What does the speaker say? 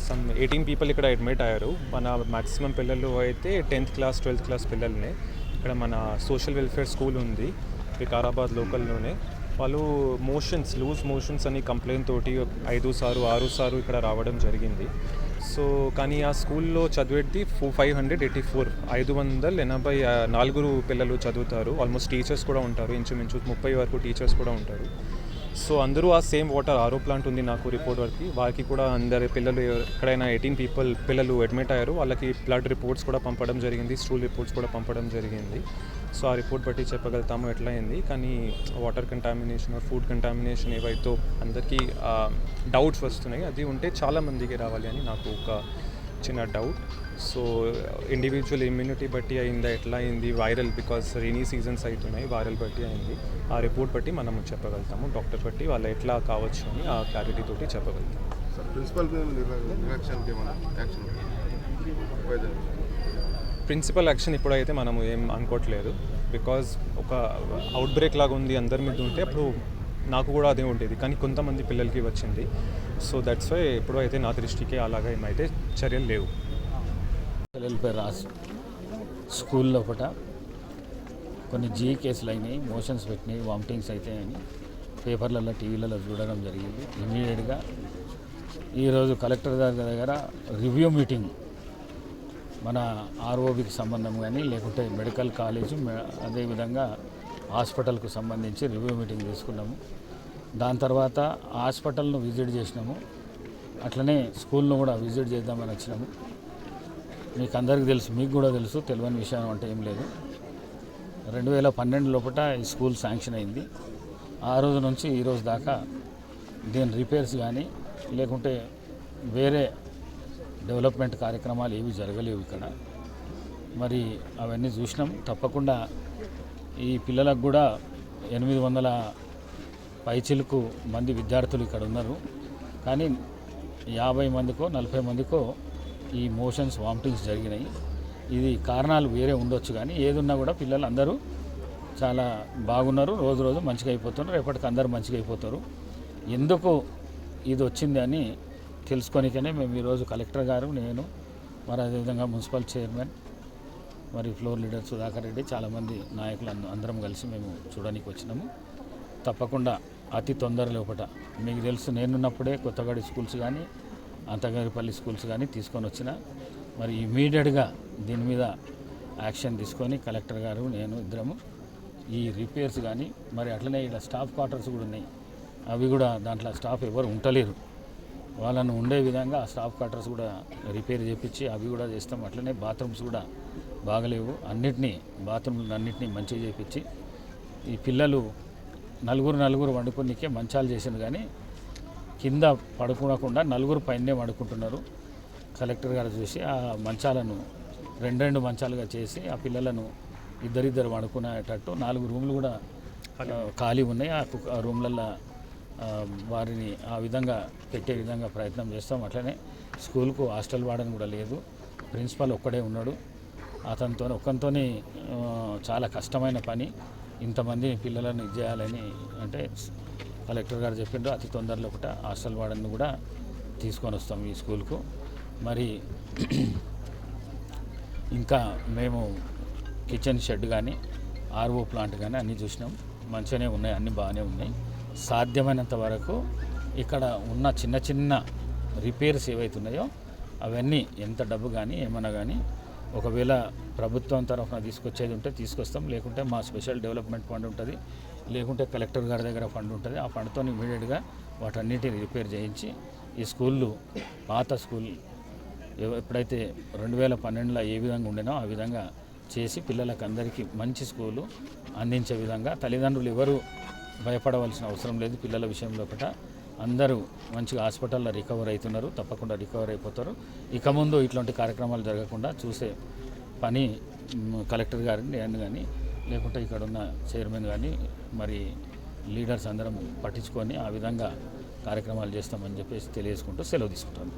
Some 18 people ఇక్కడ admit అయ్యారు. మన మ్యాక్సిమం పిల్లలు అయితే 10th క్లాస్ 12th క్లాస్ పిల్లల్ని. ఇక్కడ మన సోషల్ వెల్ఫేర్ స్కూల్ ఉంది వికారాబాద్ లోకల్లోనే. వాళ్ళు లూజ్ మోషన్స్ అని కంప్లైంట్ తోటి 5 సార్లు 6 సార్లు ఇక్కడ రావడం జరిగింది. సో కానీ ఆ స్కూల్లో చదివేది 584 పిల్లలు చదువుతారు. ఆల్మోస్ట్ టీచర్స్ కూడా ఉంటారు, ఇంచుమించు 30 వరకు టీచర్స్ కూడా ఉంటారు. సో అందరూ ఆ సేమ్ వాటర్ ఆరో ప్లాంట్ ఉంది నాకు రిపోర్ట్ వారికి కూడా అందరి పిల్లలు ఎక్కడైనా 18 పిల్లలు అడ్మిట్ అయ్యారు. వాళ్ళకి బ్లడ్ రిపోర్ట్స్ కూడా పంపడం జరిగింది, స్టూల్ రిపోర్ట్స్ కూడా పంపడం జరిగింది. సో ఆ రిపోర్ట్ బట్టి చెప్పగలుగుతాము ఎట్లా అయింది. కానీ వాటర్ కంటామినేషన్ ఫుడ్ కంటామినేషన్ ఏవైతే అందరికీ డౌట్స్ వస్తున్నాయి, అది ఉంటే చాలామందికి రావాలి అని నాకు ఒక చిన్న డౌట్. సో ఇండివిజువల్ ఇమ్యూనిటీ బట్టి అయిందా, ఎట్లా అయింది, వైరల్ బికాస్ రెయినీ సీజన్స్ అవుతున్నాయి, వైరల్ బట్టి అయింది. ఆ రిపోర్ట్ బట్టి మనం చెప్పగలుగుతాము, డాక్టర్ బట్టి వాళ్ళు ఎట్లా కావచ్చు అని ఆ క్లారిటీ తోటి చెప్పగలుగుతాము. ప్రిన్సిపల్ యాక్షన్ ఇప్పుడైతే మనము ఏం అనుకోవట్లేదు. బికాజ్ ఒక అవుట్ బ్రేక్ లాగా ఉంది అందరి మీద ఉంటే అప్పుడు నాకు కూడా అదే ఉండేది, కానీ కొంతమంది పిల్లలకి వచ్చింది. సో దట్స్ వై ఎప్పుడో అయితే నా దృష్టికి అలాగా ఏమైతే చర్యలు లేవు. పిల్లలపై స్కూల్ లోపల కొన్ని కేసులు అయినాయి, మోషన్స్ పెట్టినాయి, వామిటింగ్స్ అవుతాయని పేపర్లలో టీవీలలో చూడడం జరిగింది. ఇమీడియట్గా ఈరోజు కలెక్టర్ గారి దగ్గర రివ్యూ మీటింగ్ మన ఆర్ఓబికి సంబంధం కానీ లేకుంటే మెడికల్ కాలేజ్ అదేవిధంగా హాస్పిటల్కు సంబంధించి రివ్యూ మీటింగ్ తీసుకున్నాము. దాని తర్వాత హాస్పిటల్ను విజిట్ చేసినాము, అట్లనే స్కూల్ను కూడా విజిట్ చేద్దామని వచ్చినాము. మీకు అందరికీ తెలుసు, మీకు కూడా తెలుసు, తెలియని విషయం అంటే ఏం లేదు. 2012 లోపల ఈ స్కూల్ శాంక్షన్ అయింది. ఆ రోజు నుంచి ఈ రోజు దాకా దీని రిపేర్స్ కానీ లేకుంటే వేరే డెవలప్మెంట్ కార్యక్రమాలు ఏవి జరగలేవు ఇక్కడ. మరి అవన్నీ చూసినాం. తప్పకుండా ఈ పిల్లలకు కూడా 800 పైచిలకు మంది విద్యార్థులు ఇక్కడ ఉన్నారు. కానీ 50 మందికో 40 మందికో ఈ మోషన్స్ వామిటింగ్స్ జరిగినాయి. ఇది కారణాలు వేరే ఉండొచ్చు, కానీ ఏదున్నా కూడా పిల్లలు అందరూ చాలా బాగున్నారు, రోజు రోజు మంచిగా అయిపోతున్నారు, రేపటికి అందరూ మంచిగా అయిపోతారు. ఎందుకు ఇది వచ్చింది అని తెలుసుకొనికనే మేము ఈరోజు కలెక్టర్ గారు, నేను, మరి అదేవిధంగా మున్సిపల్ చైర్మన్, మరి ఫ్లోర్ లీడర్ సుధాకర్ రెడ్డి, చాలామంది నాయకులు అందరం కలిసి మేము చూడడానికి వచ్చినాము. తప్పకుండా అతి తొందర లోపల మీకు తెలుసు, నేనున్నప్పుడే కొత్తగడి స్కూల్స్ కానీ అంతగారిపల్లి స్కూల్స్ కానీ తీసుకొని వచ్చిన. మరి ఇమీడియట్గా దీని మీద యాక్షన్ తీసుకొని కలెక్టర్ గారు, నేను ఇద్దరము ఈ రిపేర్స్ కానీ, మరి అట్లనే ఇలా స్టాఫ్ క్వార్టర్స్ కూడా ఉన్నాయి, అవి కూడా దాంట్లో స్టాఫ్ ఎవరు ఉండలేరు, వాళ్ళను ఉండే విధంగా ఆ స్టాఫ్ క్వార్టర్స్ కూడా రిపేర్ చేయించి అవి కూడా చేస్తాం. అట్లనే బాత్రూమ్స్ కూడా బాగలేవు, బాత్రూమ్లు మంచిగా చేయించి ఈ పిల్లలు నలుగురు వండుకొనికే మంచాలు చేసింది, కానీ కింద పడుకోకుండా 4 పైనే వండుకుంటున్నారు. కలెక్టర్ గారు చూసి ఆ మంచాలను 2 మంచాలుగా చేసి ఆ పిల్లలను ఇద్దరిద్దరు వండుకునేటట్టు 4 రూములు కూడా ఖాళీ ఉన్నాయి. ఆ రూమ్లలో వారిని ఆ విధంగా పెట్టే విధంగా ప్రయత్నం చేస్తాం. అట్లనే స్కూల్కు హాస్టల్ వార్డెన్ కూడా లేదు, ప్రిన్సిపల్ ఒక్కడే ఉన్నాడు. ఒక్కంతో చాలా కష్టమైన పని, ఇంతమంది పిల్లలను ఇది చేయాలని అంటే కలెక్టర్ గారు చెప్పిండ్రు. అతి తొందరలో ఒకట హాస్టల్ వార్డెన్ను కూడా తీసుకొని వస్తాం ఈ స్కూల్కు. మరి ఇంకా మేము కిచెన్ షెడ్ కానీ ఆర్ఓ ప్లాంట్ కానీ అన్నీ చూసినాం, మంచిగానే ఉన్నాయి, అన్నీ బాగానే ఉన్నాయి. సాధ్యమైనంత వరకు ఇక్కడ ఉన్న చిన్న రిపేర్స్ ఏవైతున్నాయో అవన్నీ ఎంత డబ్బు కానీ ఏమన్నా కానీ ఒకవేళ ప్రభుత్వం తరఫున తీసుకొచ్చేది ఉంటే తీసుకొస్తాం, లేకుంటే మా స్పెషల్ డెవలప్మెంట్ ఫండ్ ఉంటుంది, లేకుంటే కలెక్టర్ గారి దగ్గర ఫండ్ ఉంటుంది. ఆ ఫండ్తో ఇమీడియట్గా వాటన్నిటిని రిపేర్ చేయించి ఈ స్కూళ్ళు పాత స్కూల్ ఎప్పుడైతే 2012లో ఏ విధంగా ఉండేనో ఆ విధంగా చేసి పిల్లలకు అందరికీ మంచి స్కూలు అందించే విధంగా తల్లిదండ్రులు ఎవరు భయపడవలసిన అవసరం లేదు. పిల్లల విషయంలో అందరూ మంచిగా హాస్పిటల్లో రికవర్ అవుతున్నారు, తప్పకుండా రికవర్ అయిపోతారు. ఇక ముందు ఇట్లాంటి కార్యక్రమాలు జరగకుండా చూసే పని కలెక్టర్ గారిని నేను కానీ లేకుంటే ఇక్కడ ఉన్న చైర్మన్ కానీ మరి లీడర్స్ అందరం పట్టించుకొని ఆ విధంగా కార్యక్రమాలు చేస్తామని చెప్పేసి తెలియజేసుకుంటూ సెలవు తీసుకుంటాం.